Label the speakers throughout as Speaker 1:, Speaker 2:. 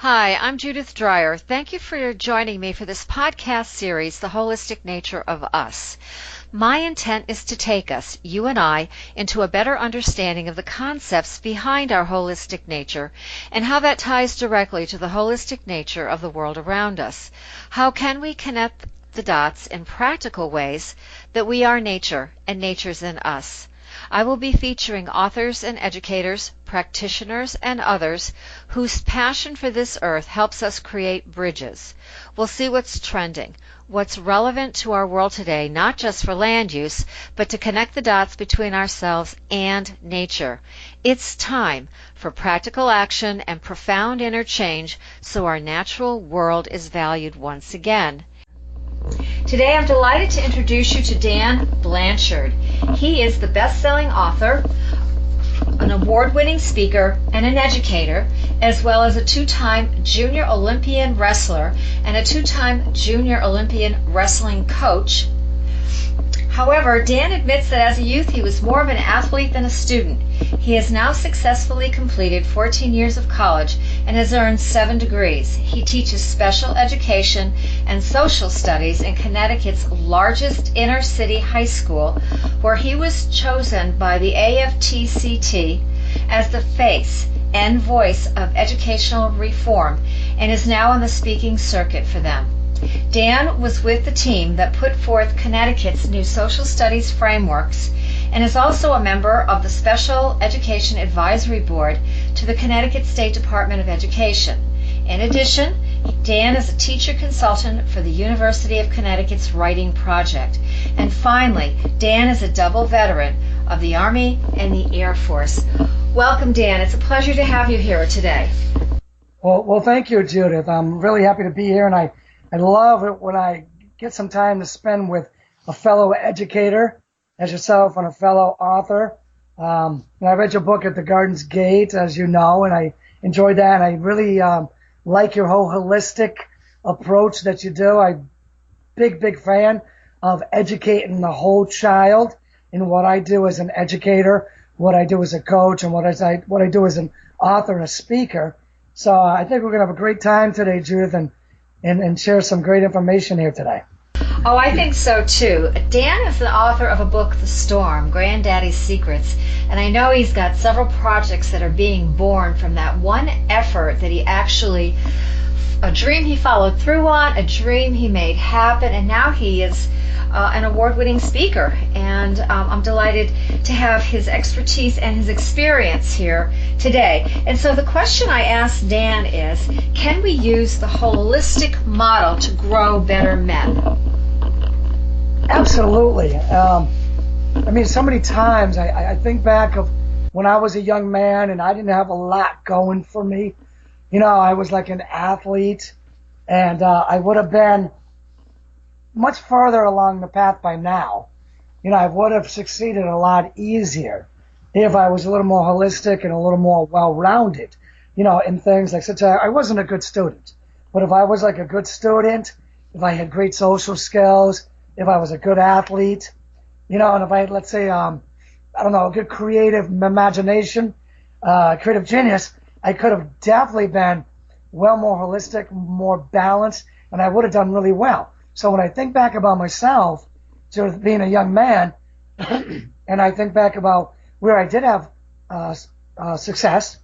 Speaker 1: Hi, I'm Judith Dreyer. Thank you for joining me for this podcast series, The Holistic Nature of Us. My intent is to take us, you and I, into a better understanding of the concepts behind our holistic nature and how that ties directly to the holistic nature of the world around us. How can we connect the dots in practical ways that we are nature and nature's in us? I will be featuring authors and educators, practitioners, and others whose passion for this earth helps us create bridges. We'll see what's trending, what's relevant to our world today, not just for land use, but to connect the dots between ourselves and nature. It's time for practical action and profound interchange so our natural world is valued once again. Today I'm delighted to introduce you to Dan Blanchard. He is the best-selling author, an award-winning speaker, and an educator, as well as a two-time Junior Olympian wrestler and a two-time Junior Olympian wrestling coach. However, Dan admits that as a youth he was more of an athlete than a student. He has now successfully completed 14 years of college and has earned 7 degrees. He teaches special education and social studies in Connecticut's largest inner-city high school, where he was chosen by the AFT-CT as the face and voice of educational reform and is now on the speaking circuit for them. Dan was with the team that put forth Connecticut's new social studies frameworks and is also a member of the Special Education Advisory Board to the Connecticut State Department of Education. In addition, Dan is a teacher consultant for the University of Connecticut's Writing Project. And finally, Dan is a double veteran of the Army and the Air Force. Welcome, Dan. It's a pleasure to have you here today.
Speaker 2: Well, thank you, Judith. I'm really happy to be here, and I love it when I get some time to spend with a fellow educator, as yourself, and a fellow author. And I read your book at the Garden's Gate, as you know, and I enjoyed that. And I really like your whole holistic approach that you do. I'm big fan of educating the whole child in what I do as an educator, what I do as a coach, and what I do as an author and a speaker. So I think we're going to have a great time today, Judith, and share some great information here today.
Speaker 1: Oh, I think so too. Dan is the author of a book, The Storm, Granddaddy's Secrets, and I know he's got several projects that are being born from that one effort that he actually, a dream he followed through on, a dream he made happen, and now he is an award-winning speaker. And I'm delighted to have his expertise and his experience here today. And so the question I asked Dan is, can we use the holistic model to grow better men?
Speaker 2: Absolutely. So many times I think back of when I was a young man and I didn't have a lot going for me. You know, I was like an athlete, and I would have been much further along the path by now. You know, I would have succeeded a lot easier if I was a little more holistic and a little more well-rounded, you know, in things like such. I wasn't a good student, but if I was like a good student, if I had great social skills, if I was a good athlete, you know, and if I had, let's say, a good creative imagination, creative genius, I could have definitely been well more holistic, more balanced, and I would have done really well. So when I think back about myself, just being a young man, and I think back about where I did have success,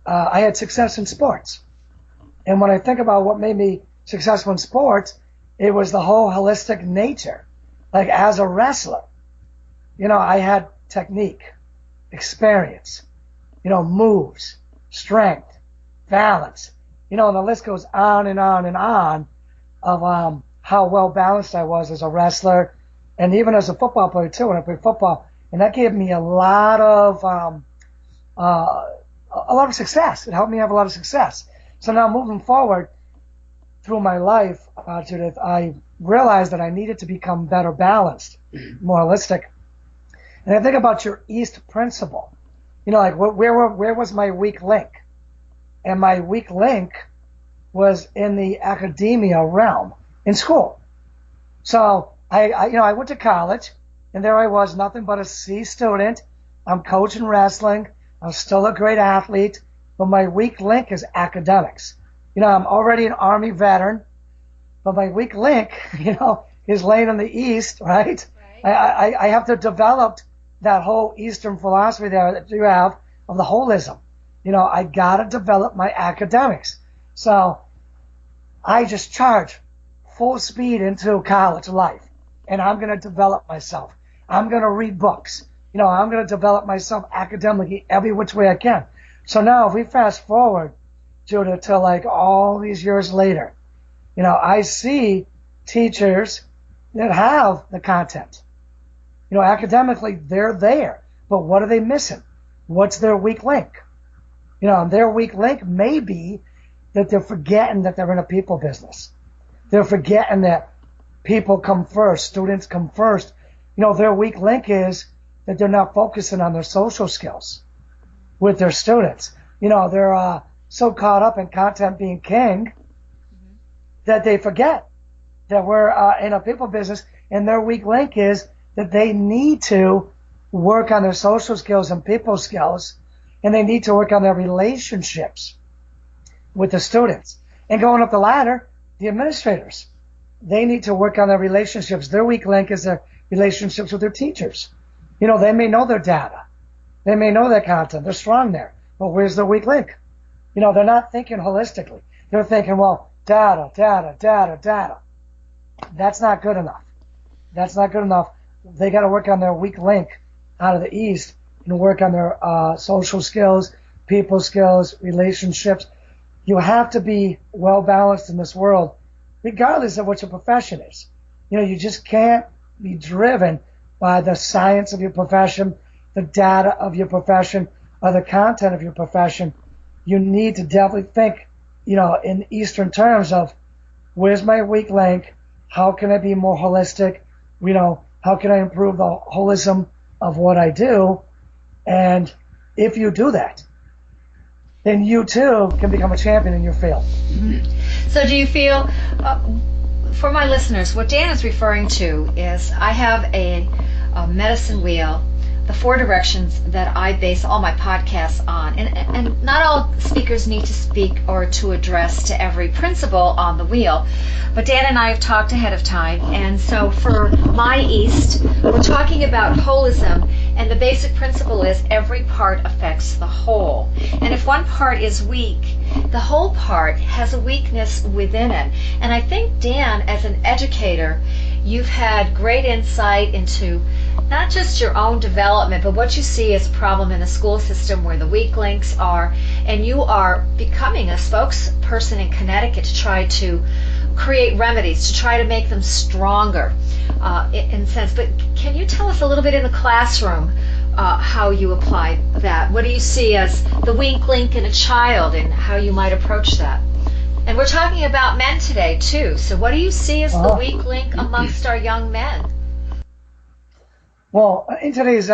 Speaker 2: I had success in sports. And when I think about what made me successful in sports, it was the whole holistic nature. Like as a wrestler, you know, I had technique, experience, you know, moves, strength, balance, you know, and the list goes on and on and on of how well balanced I was as a wrestler, and even as a football player too. When I played football, and that gave me a lot of success. It helped me have a lot of success. So now moving forward through my life, Judith, I realized that I needed to become better balanced, more holistic. And I think about your East principle. You know, like where was my weak link? And my weak link was in the academia realm, in school. So I went to college, and there I was, nothing but a C student. I'm coaching wrestling. I'm still a great athlete, but my weak link is academics. I'm already an Army veteran, but my weak link, is laying in the East, right? I have to develop that whole Eastern philosophy there that you have of the holism. I got to develop my academics. So I just charge full speed into college life, and I'm going to develop myself. I'm going to read books. I'm going to develop myself academically every which way I can. So now if we fast forward, Judith, to like all these years later, I see teachers that have the content. Academically, they're there. But what are they missing? What's their weak link? Their weak link may be that they're forgetting that they're in a people business. They're forgetting that people come first, students come first. Their weak link is that they're not focusing on their social skills with their students. They're so caught up in content being king that they forget that we're in a people business, and their weak link is that they need to work on their social skills and people skills, and they need to work on their relationships with the students. And going up the ladder, the administrators, they need to work on their relationships. Their weak link is their relationships with their teachers. They may know their data. They may know their content. They're strong there. But where's their weak link? They're not thinking holistically. They're thinking, well, data. That's not good enough. That's not good enough. They got to work on their weak link out of the East and work on their social skills, people skills, relationships. You have to be well balanced in this world, regardless of what your profession is. You just can't be driven by the science of your profession, the data of your profession, or the content of your profession. You need to definitely think, in Eastern terms of where's my weak link? How can I be more holistic? How can I improve the holism of what I do? And if you do that, then you too can become a champion in your field.
Speaker 1: So do you feel, for my listeners, what Dan is referring to is I have a medicine wheel, the 4 directions that I base all my podcasts on. And not all speakers need to speak or to address to every principle on the wheel. But Dan and I have talked ahead of time. And so for my East, we're talking about holism. And the basic principle is every part affects the whole. And if one part is weak, the whole part has a weakness within it. And I think, Dan, as an educator, you've had great insight into not just your own development, but what you see as a problem in the school system where the weak links are. And you are becoming a spokesperson in Connecticut to try to create remedies, to try to make them stronger in sense. But can you tell us a little bit in the classroom how you apply that? What do you see as the weak link in a child and how you might approach that? And we're talking about men today too. So what do you see as the weak link amongst our young men?
Speaker 2: Well, in today's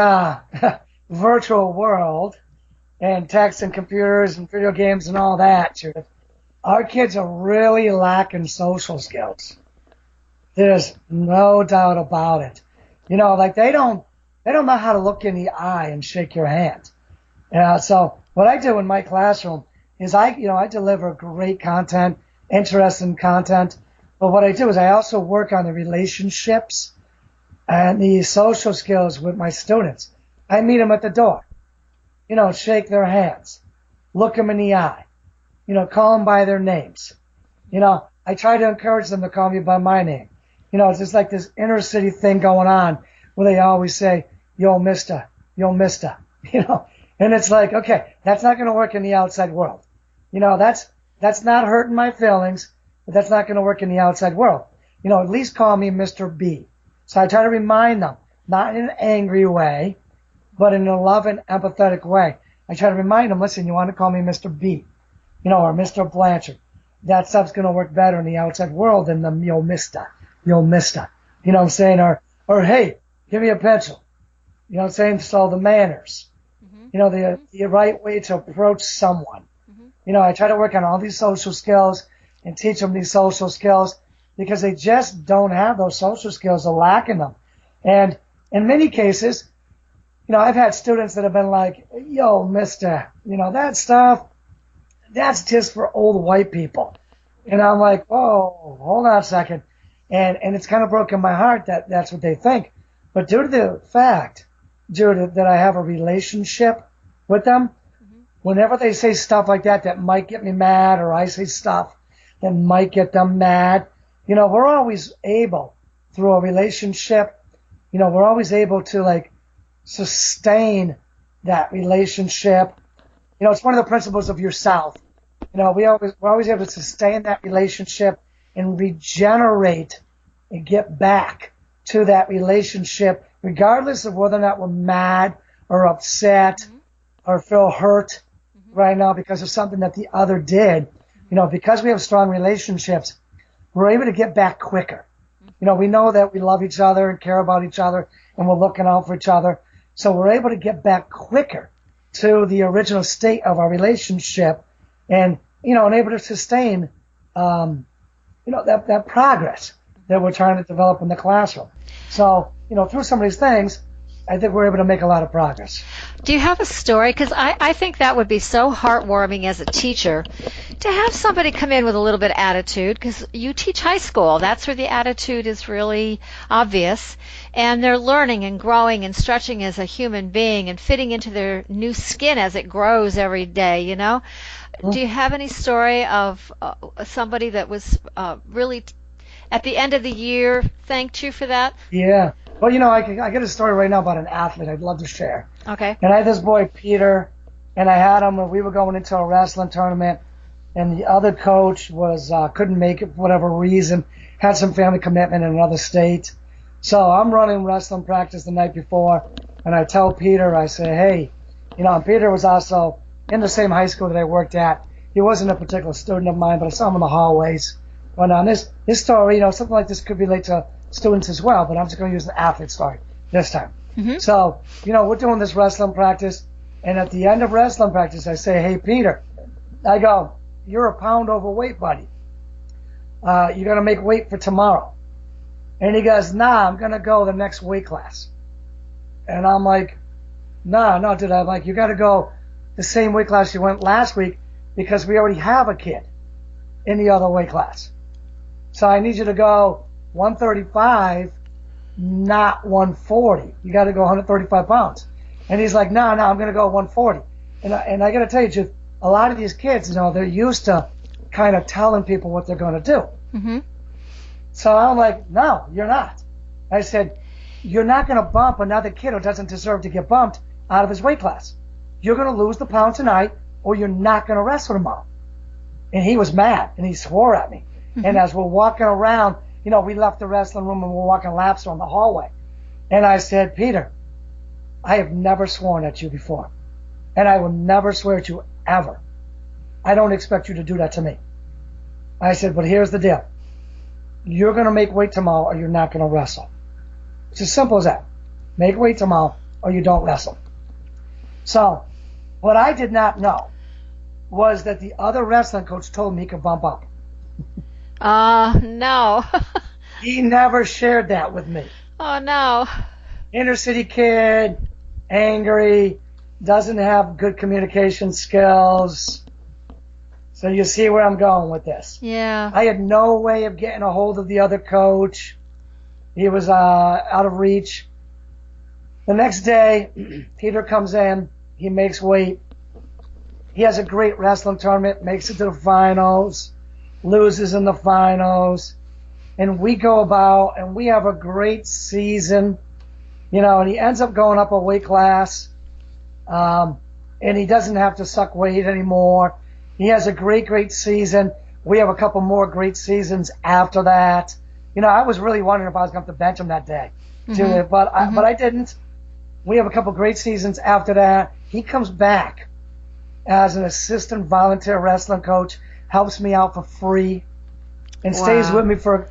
Speaker 2: virtual world and text and computers and video games and all that, our kids are really lacking social skills. There's no doubt about it. They don't know how to look in the eye and shake your hand. So what I do in my classroom is I deliver great content, interesting content. But what I do is I also work on the relationships and the social skills with my students. I meet them at the door, shake their hands, look them in the eye, call them by their names. I try to encourage them to call me by my name. It's just like this inner city thing going on where they always say, yo, mister, and it's like, okay, that's not going to work in the outside world. That's not hurting my feelings, but that's not going to work in the outside world. At least call me Mr. B. So I try to remind them, not in an angry way, but in a loving, empathetic way. I try to remind them, listen, you want to call me Mr. B, or Mr. Blanchard. That stuff's going to work better in the outside world than the yo, mister. You know what I'm saying? Or hey, give me a pencil. You know what I'm saying? So the manners. The right way to approach someone. I try to work on all these social skills and teach them these social skills because they just don't have those social skills. They're lacking them. And in many cases, I've had students that have been like, yo, mister, that stuff, that's just for old white people. And I'm like, oh, hold on a second. And it's kind of broken my heart that that's what they think. But due to the fact, Judith, that I have a relationship with them, whenever they say stuff like that that might get me mad, or I say stuff that might get them mad, we're always able, through a relationship, we're always able to, like, sustain that relationship. It's one of the principles of your South. We're always able to sustain that relationship and regenerate and get back to that relationship, regardless of whether or not we're mad or upset or feel hurt right now because of something that the other did. Because we have strong relationships, we're able to get back quicker. We know that we love each other and care about each other and we're looking out for each other. So we're able to get back quicker to the original state of our relationship and able to sustain, that progress that we're trying to develop in the classroom. So, through some of these things, I think we're able to make a lot of progress.
Speaker 1: Do you have a story? Because I think that would be so heartwarming as a teacher to have somebody come in with a little bit of attitude, because you teach high school. That's where the attitude is really obvious. And they're learning and growing and stretching as a human being and fitting into their new skin as it grows every day, Do you have any story of somebody that was really, at the end of the year, thanked you for that?
Speaker 2: Yeah. Well, I get a story right now about an athlete I'd love to share.
Speaker 1: Okay.
Speaker 2: And I had this boy, Peter, and I had him when we were going into a wrestling tournament, and the other coach was couldn't make it for whatever reason, had some family commitment in another state. So I'm running wrestling practice the night before, and I tell Peter, I say, hey, and Peter was also in the same high school that I worked at. He wasn't a particular student of mine, but I saw him in the hallways. But on this story, something like this could relate to students as well, but I'm just going to use the athlete story this time. Mm-hmm. So, we're doing this wrestling practice, and at the end of wrestling practice, I say, hey, Peter, I go, you're a pound overweight, buddy. You're going to make weight for tomorrow. And he goes, nah, I'm going to go the next weight class. And I'm like, no, dude. I'm like, you got to go the same weight class you went last week because we already have a kid in the other weight class. So I need you to go 135, not 140. You got to go 135 pounds. And he's like, no, I'm going to go 140. And I got to tell you, Jude, a lot of these kids, they're used to kind of telling people what they're going to do. Mm-hmm. So I'm like, no, you're not. I said, you're not going to bump another kid who doesn't deserve to get bumped out of his weight class. You're going to lose the pound tonight, or you're not going to wrestle tomorrow. And he was mad, and he swore at me. Mm-hmm. And as we're walking around, we left the wrestling room and we're walking laps around the hallway. And I said, Peter, I have never sworn at you before. And I will never swear at you ever. I don't expect you to do that to me. I said, but here's the deal. You're going to make weight tomorrow or you're not going to wrestle. It's as simple as that. Make weight tomorrow or you don't wrestle. So what I did not know was that the other wrestling coach told me he could bump up.
Speaker 1: No.
Speaker 2: He never shared that with me.
Speaker 1: Oh, no.
Speaker 2: Inner city kid, angry, doesn't have good communication skills. So you see where I'm going with this.
Speaker 1: Yeah.
Speaker 2: I had no way of getting a hold of the other coach. He was out of reach. The next day, Peter comes in. He makes weight. He has a great wrestling tournament, makes it to the finals, loses in the finals. And we go about, and we have a great season. And he ends up going up a weight class. And he doesn't have to suck weight anymore. He has a great season. We have a couple more great seasons after that. I was really wondering if I was going to have to bench him that day, mm-hmm. but I didn't. We have a couple great seasons after that. He comes back as an assistant volunteer wrestling coach, helps me out for free, and stays with me for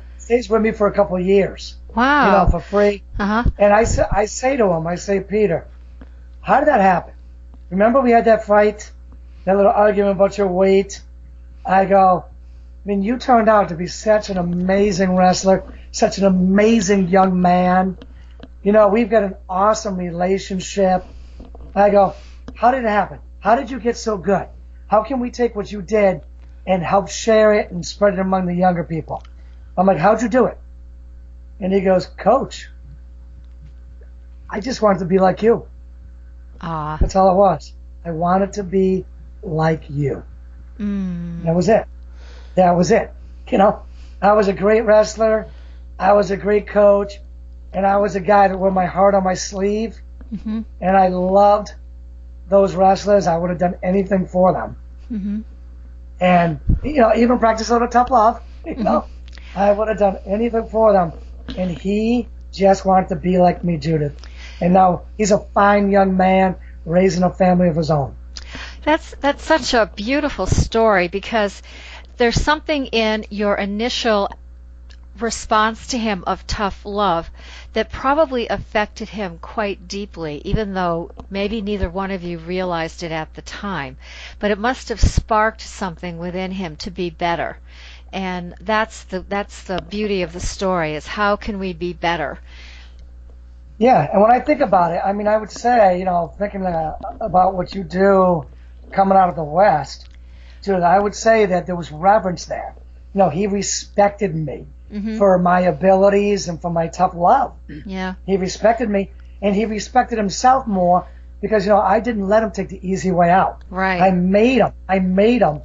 Speaker 2: a couple of years.
Speaker 1: Wow.
Speaker 2: For free.
Speaker 1: Uh-huh.
Speaker 2: And I say to him, Peter, how did that happen? Remember we had that fight? That little argument about your weight. I go, you turned out to be such an amazing wrestler, such an amazing young man. We've got an awesome relationship. I go, how did it happen? How did you get so good? how can we take what you did and help share it and spread it among the younger people? I'm like, how'd you do it? And he goes, Coach, I just wanted to be like you. That's all it was. I wanted to be like you. That was it. That was it. You know, I was a great wrestler. I was a great coach. And I was a guy that wore my heart on my sleeve. And I loved those wrestlers. I would have done anything for them. And, you know, even practice a little tough love. You know, I would have done anything for them. And he just wanted to be like me, Judith. And now he's a fine young man raising a family of his own.
Speaker 1: That's such a beautiful story, because there's something in your initial response to him of tough love that probably affected him quite deeply, even though maybe neither one of you realized it at the time. But it must have sparked something within him to be better. And that's the beauty of the story, is how can we be better?
Speaker 2: Yeah, and when I think about it, I mean, I would say, you know, thinking about what you do coming out of the West, Judith, I would say that there was reverence there. You know, he respected me for my abilities and for my tough love.
Speaker 1: Yeah.
Speaker 2: He respected me, and he respected himself more because, you know, I didn't let him take the easy way out.
Speaker 1: Right.
Speaker 2: I made him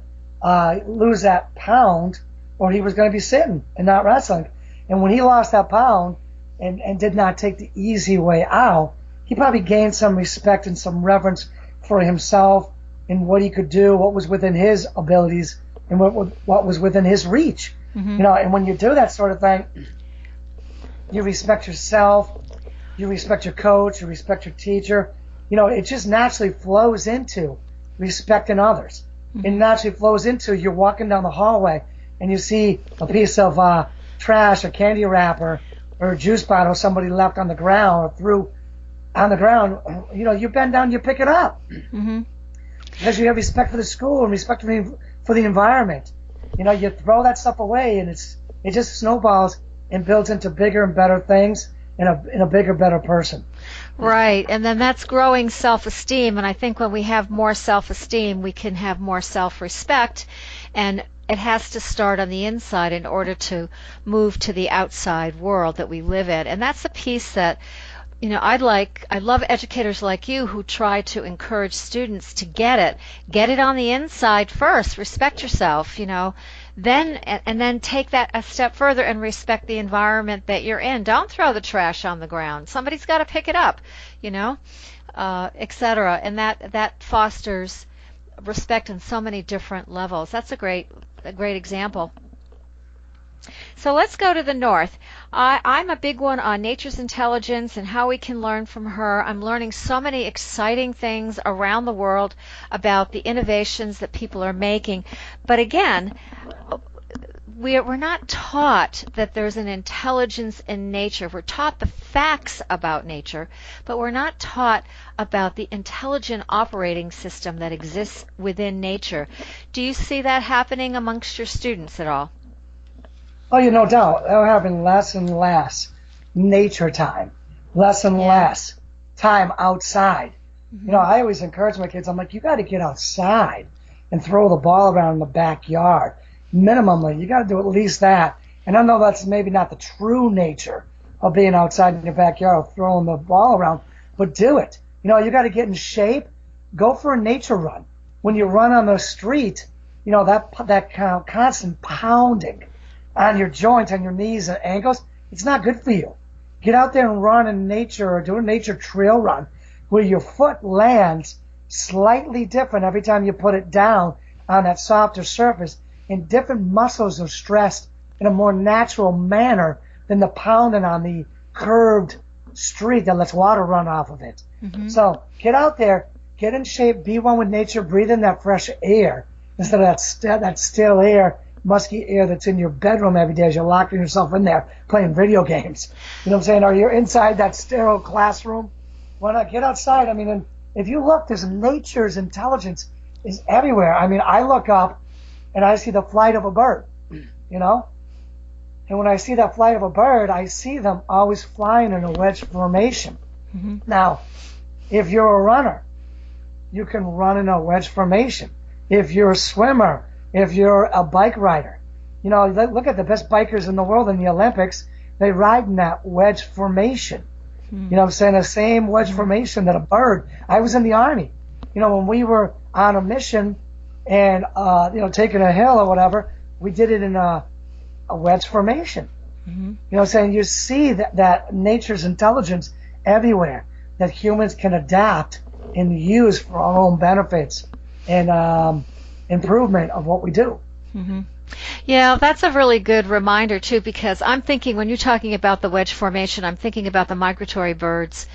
Speaker 2: lose that pound, or he was going to be sitting and not wrestling. And when he lost that pound and did not take the easy way out, he probably gained some respect and some reverence for himself and what he could do, what was within his abilities, and what was within his reach. You know, and when you do that sort of thing, you respect yourself, you respect your coach, you respect your teacher. You know, it just naturally flows into respecting others. It naturally flows into you're walking down the hallway and you see a piece of trash, a candy wrapper, or a juice bottle somebody left on the ground or threw on the ground. You know, you bend down, you pick it up. Because you have respect for the school and respect for the environment. You know, you throw that stuff away, and it just snowballs and builds into bigger and better things in a bigger, better person.
Speaker 1: Right, and then that's growing self-esteem, and I think when we have more self-esteem, we can have more self-respect, and it has to start on the inside in order to move to the outside world that we live in. And that's a piece that, you know, I love educators like you who try to encourage students to get it on the inside first, respect yourself, you know, then take that a step further and respect the environment that you're in. Don't throw the trash on the ground. Somebody's got to pick it up, you know, etc. And that fosters respect on so many different levels. That's a great example. So let's go to the north. I'm a big one on nature's intelligence and how we can learn from her. I'm learning so many exciting things around the world about the innovations that people are making. But again, we're not taught that there's an intelligence in nature. We're taught the facts about nature, but we're not taught about the intelligent operating system that exists within nature. Do you see that happening amongst your students at all?
Speaker 2: Oh, you no doubt. They're having less and less nature time, less and less time outside. You know, I always encourage my kids, I'm like, you got to get outside and throw the ball around in the backyard. Minimally, you got to do at least that. And I know that's maybe not the true nature of being outside in your backyard or throwing the ball around, but do it. You know, you got to get in shape. Go for a nature run. When you run on the street, you know, that constant pounding on your joints, on your knees and ankles, it's not good for you. Get out there and run in nature or do a nature trail run where your foot lands slightly different every time you put it down on that softer surface, and different muscles are stressed in a more natural manner than the pounding on the curved street that lets water run off of it. So get out there, get in shape, be one with nature, breathe in that fresh air instead of that stale air, musky air that's in your bedroom every day as you're locking yourself in there playing video games. You know what I'm saying? Or you're inside that sterile classroom. Why not get outside? I mean, and if you look, there's nature's intelligence is everywhere. I mean, I look up and I see the flight of a bird, you know? And when I see that flight of a bird, I see them always flying in a wedge formation. Now, if you're a runner, you can run in a wedge formation. if you're a swimmer, if you're a bike rider. You know, look at the best bikers in the world in the Olympics. They ride in that wedge formation. You know what I'm saying? The same wedge formation that a bird. I was in the Army. You know, when we were on a mission and, you know, taking a hill or whatever, we did it in a wedge formation. You know what I'm saying? You see that nature's intelligence everywhere, that humans can adapt and use for our own benefits and improvement of what we do.
Speaker 1: Yeah, that's a really good reminder, too, because I'm thinking, when you're talking about the wedge formation, I'm thinking about the migratory birds,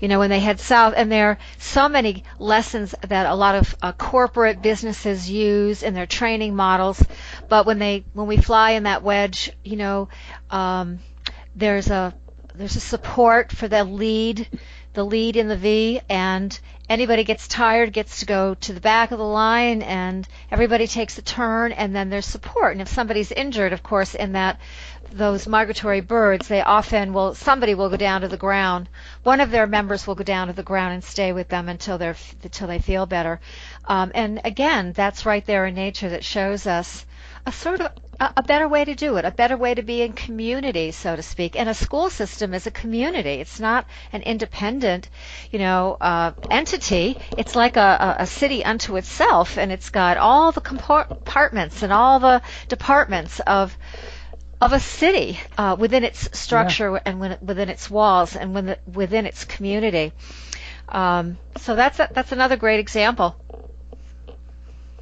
Speaker 1: you know, when they head south, and there are so many lessons that a lot of corporate businesses use in their training models, but when we fly in that wedge, you know, there's a support for the lead in the V, and anybody gets tired gets to go to the back of the line, and everybody takes a turn, and then there's support. And if somebody's injured, of course, in those migratory birds, somebody will go down to the ground. One of their members will go down to the ground and stay with them until they feel better. And again, that's right there in nature that shows us a sort of a better way to do it, a better way to be in community, so to speak. And a school system is a community. It's not an independent, you know, entity. It's like a city unto itself, and it's got all the compartments and all the departments of a city within its structure and within its walls and within its community. So that's another great example.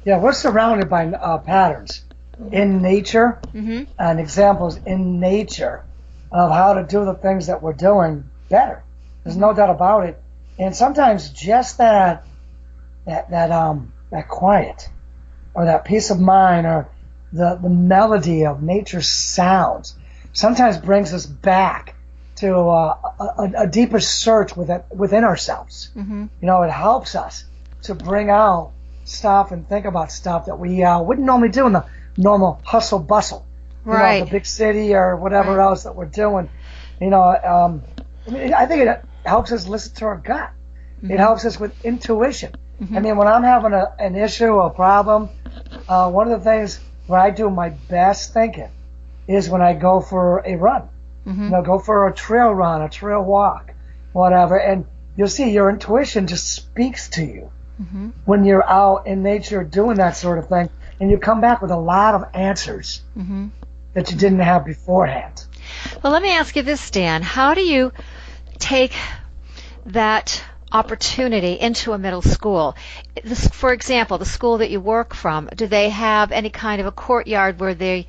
Speaker 2: Yeah, we're surrounded by patterns in nature and examples in nature of how to do the things that we're doing better. There's no doubt about it. And sometimes just that quiet or that peace of mind or the melody of nature's sounds sometimes brings us back to a deeper search within ourselves. You know, it helps us to bring out stuff and think about stuff that we wouldn't normally do in the normal hustle bustle, you know, the big city or whatever else that we're doing. You know, I think it helps us listen to our gut. It helps us with intuition. I mean, when I'm having an issue, a problem, one of the things where I do my best thinking is when I go for a run. You know, go for a trail run, a trail walk, whatever, and you'll see your intuition just speaks to you when you're out in nature doing that sort of thing. And you come back with a lot of answers that you didn't have beforehand.
Speaker 1: Well, let me ask you this, Dan. How do you take that opportunity into a middle school? For example, the school that you work from, do they have any kind of a courtyard where they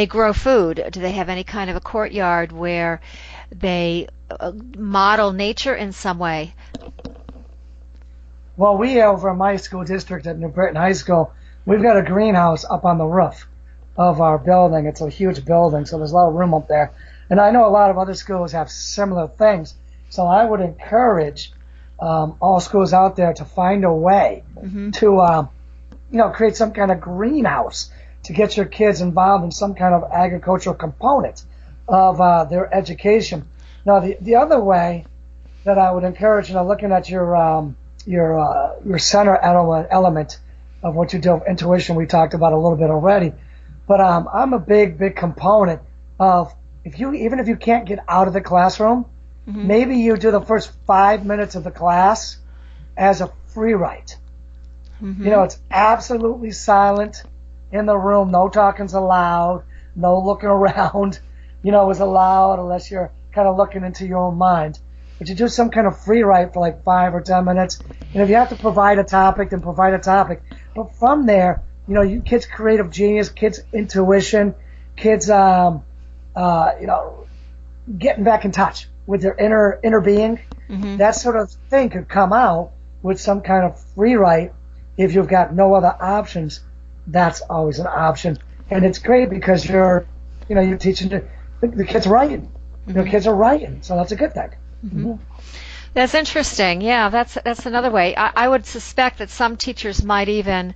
Speaker 1: grow food? Do they have any kind of a courtyard where they model nature in some way?
Speaker 2: Well, we over in my school district at New Britain High School, we've got a greenhouse up on the roof of our building. It's a huge building, so there's a lot of room up there. And I know a lot of other schools have similar things. So I would encourage all schools out there to find a way to, you know, create some kind of greenhouse to get your kids involved in some kind of agricultural component of their education. Now, the other way that I would encourage, you know, looking at your center element of what you do of intuition, we talked about a little bit already, but I'm a big component of even if you can't get out of the classroom, maybe you do the first 5 minutes of the class as a free write. You know, it's absolutely silent in the room, no talking's allowed, no looking around, you know, is allowed unless you're kind of looking into your own mind. But you do some kind of free write for like 5 or 10 minutes. And if you have to provide a topic, then provide a topic. But from there, you know, you kids' creative genius, kids' intuition, kids, you know, getting back in touch with their inner being, that sort of thing could come out with some kind of free write. If you've got no other options, that's always an option. And it's great because you're teaching the kids writing. Your kids are writing, so that's a good thing.
Speaker 1: That's interesting. Yeah, that's another way. I would suspect that some teachers might even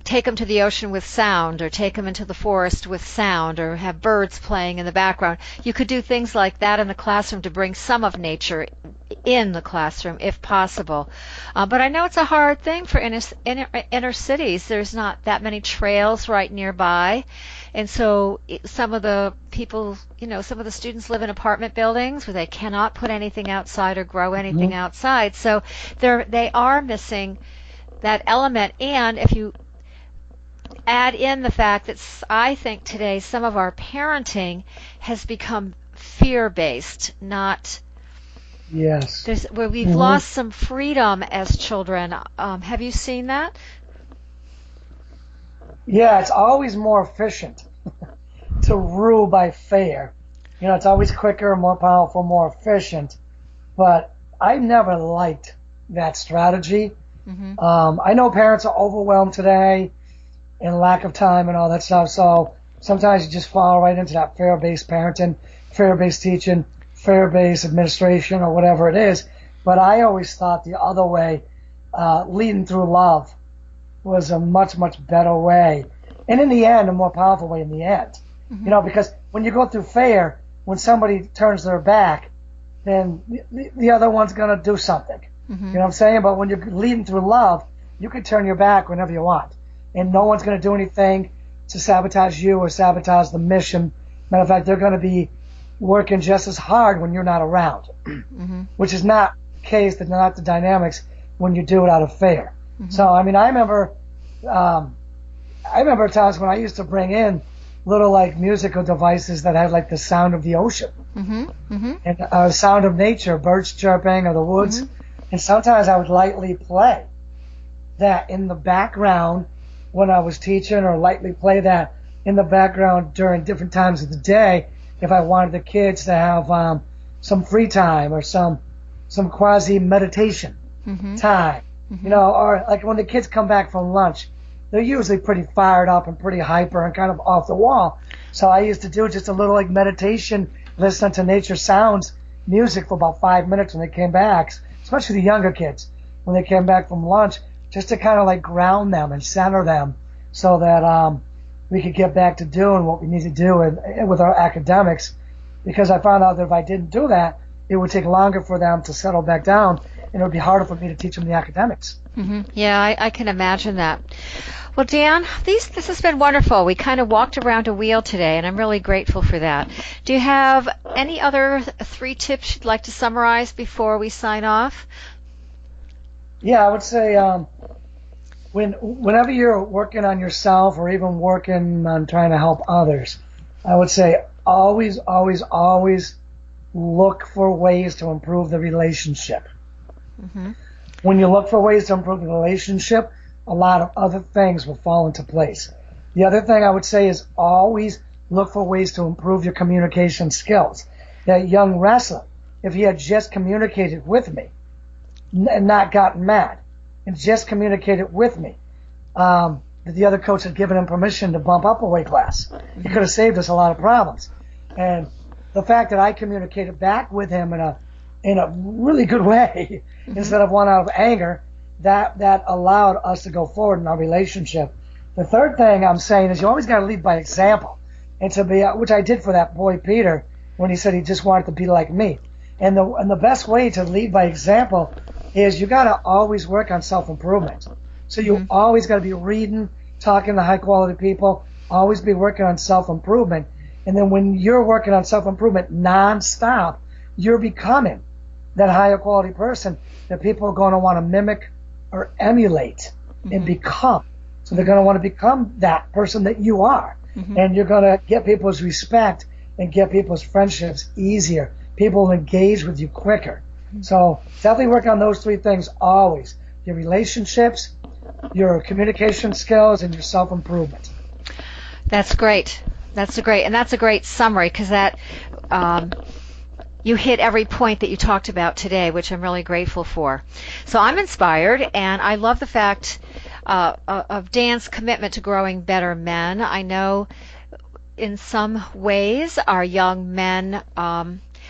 Speaker 1: take them to the ocean with sound, or take them into the forest with sound, or have birds playing in the background. You could do things like that in the classroom to bring some of nature in the classroom if possible. But I know it's a hard thing for inner cities. There's not that many trails right nearby. And so some of the people, some of the students live in apartment buildings where they cannot put anything outside or grow anything outside. So they are missing that element. And if you add in the fact that I think today some of our parenting has become fear-based, not...
Speaker 2: Yes.
Speaker 1: Where we've lost some freedom as children. Have you seen that?
Speaker 2: Yeah, it's always more efficient to rule by fear. It's always quicker, more powerful, more efficient. But I never liked that strategy. I know parents are overwhelmed today and lack of time and all that stuff. So sometimes you just fall right into that fear-based parenting, fear-based teaching, fear-based administration, or whatever it is. But I always thought the other way, leading through love, was a much, much better way. And in the end, a more powerful way in the end. Because when you go through fear, when somebody turns their back, then the other one's going to do something. You know what I'm saying? But when you're leading through love, you can turn your back whenever you want. And no one's going to do anything to sabotage you or sabotage the mission. Matter of fact, they're going to be working just as hard when you're not around, which is not the case, not the dynamics when you do it out of fear. So, I remember times when I used to bring in little musical devices that had the sound of the ocean and sound of nature, birds chirping or the woods. And sometimes I would lightly play that in the background when I was teaching, or lightly play that in the background during different times of the day if I wanted the kids to have some free time or some quasi meditation time. Or when the kids come back from lunch, they're usually pretty fired up and pretty hyper and kind of off the wall. So I used to do just a little meditation, listen to nature sounds, music for about 5 minutes when they came back, especially the younger kids when they came back from lunch, just to kind of ground them and center them so that we could get back to doing what we need to do with our academics. Because I found out that if I didn't do that, it would take longer for them to settle back down, and it would be harder for me to teach them the academics.
Speaker 1: Yeah, I can imagine that. Well, Dan, this has been wonderful. We kind of walked around a wheel today, and I'm really grateful for that. Do you have any other 3 tips you'd like to summarize before we sign off?
Speaker 2: Yeah, I would say whenever you're working on yourself or even working on trying to help others, I would say always, always, always look for ways to improve the relationship. When you look for ways to improve the relationship, a lot of other things will fall into place. The other thing I would say is always look for ways to improve your communication skills. That young wrestler, if he had just communicated with me and not gotten mad and just communicated with me, that the other coach had given him permission to bump up a weight class, he could have saved us a lot of problems. And the fact that I communicated back with him in a really good way instead of one out of anger, that allowed us to go forward in our relationship. The third thing I'm saying is you always got to lead by example, and to be, which I did for that boy Peter when he said he just wanted to be like me. And the best way to lead by example is you got to always work on self-improvement. So you always got to be reading, talking to high-quality people, always be working on self-improvement. And then when you're working on self-improvement nonstop, you're becoming that higher quality person that people are going to want to mimic or emulate and become. So they're going to want to become that person that you are. And you're going to get people's respect and get people's friendships easier. People will engage with you quicker. So definitely work on those 3 things always. Your relationships, your communication skills, and your self-improvement.
Speaker 1: That's great. That's a great summary, because that you hit every point that you talked about today, which I'm really grateful for. So I'm inspired, and I love the fact of Dan's commitment to growing better men. I know in some ways our young men,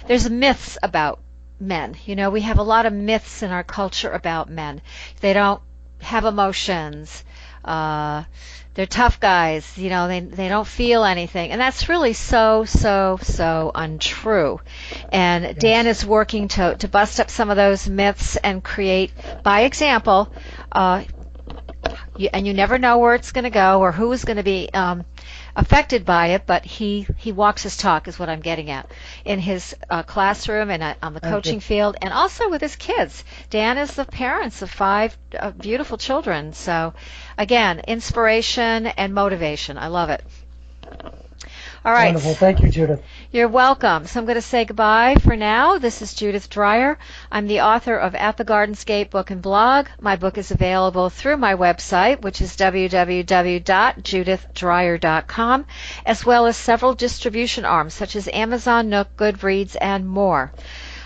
Speaker 1: there's myths about men. We have a lot of myths in our culture about men. They don't have emotions. they're tough guys, you know, they don't feel anything. And that's really so untrue. And
Speaker 2: Yes.
Speaker 1: Dan is working to bust up some of those myths and create, by example, and you never know where it's going to go or who is going to be affected by it, but he walks his talk is what I'm getting at in his classroom and on the coaching field, and also with his kids. Dan is the parents of 5 beautiful children. So again, inspiration and motivation. I love it. All right.
Speaker 2: Wonderful. Thank you, Judith.
Speaker 1: You're welcome. So I'm going to say goodbye for now. This is Judith Dreyer. I'm the author of At the Gardenscape book and blog. My book is available through my website, which is www.judithdreyer.com, as well as several distribution arms such as Amazon, Nook, Goodreads, and more.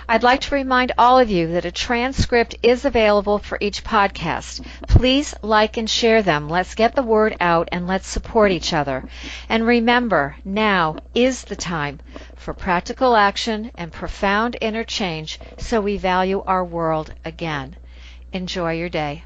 Speaker 1: I'd like to remind all of you that a transcript is available for each podcast. Please like and share them. Let's get the word out and let's support each other. And remember, now is the time for practical action and profound inner change so we value our world again. Enjoy your day.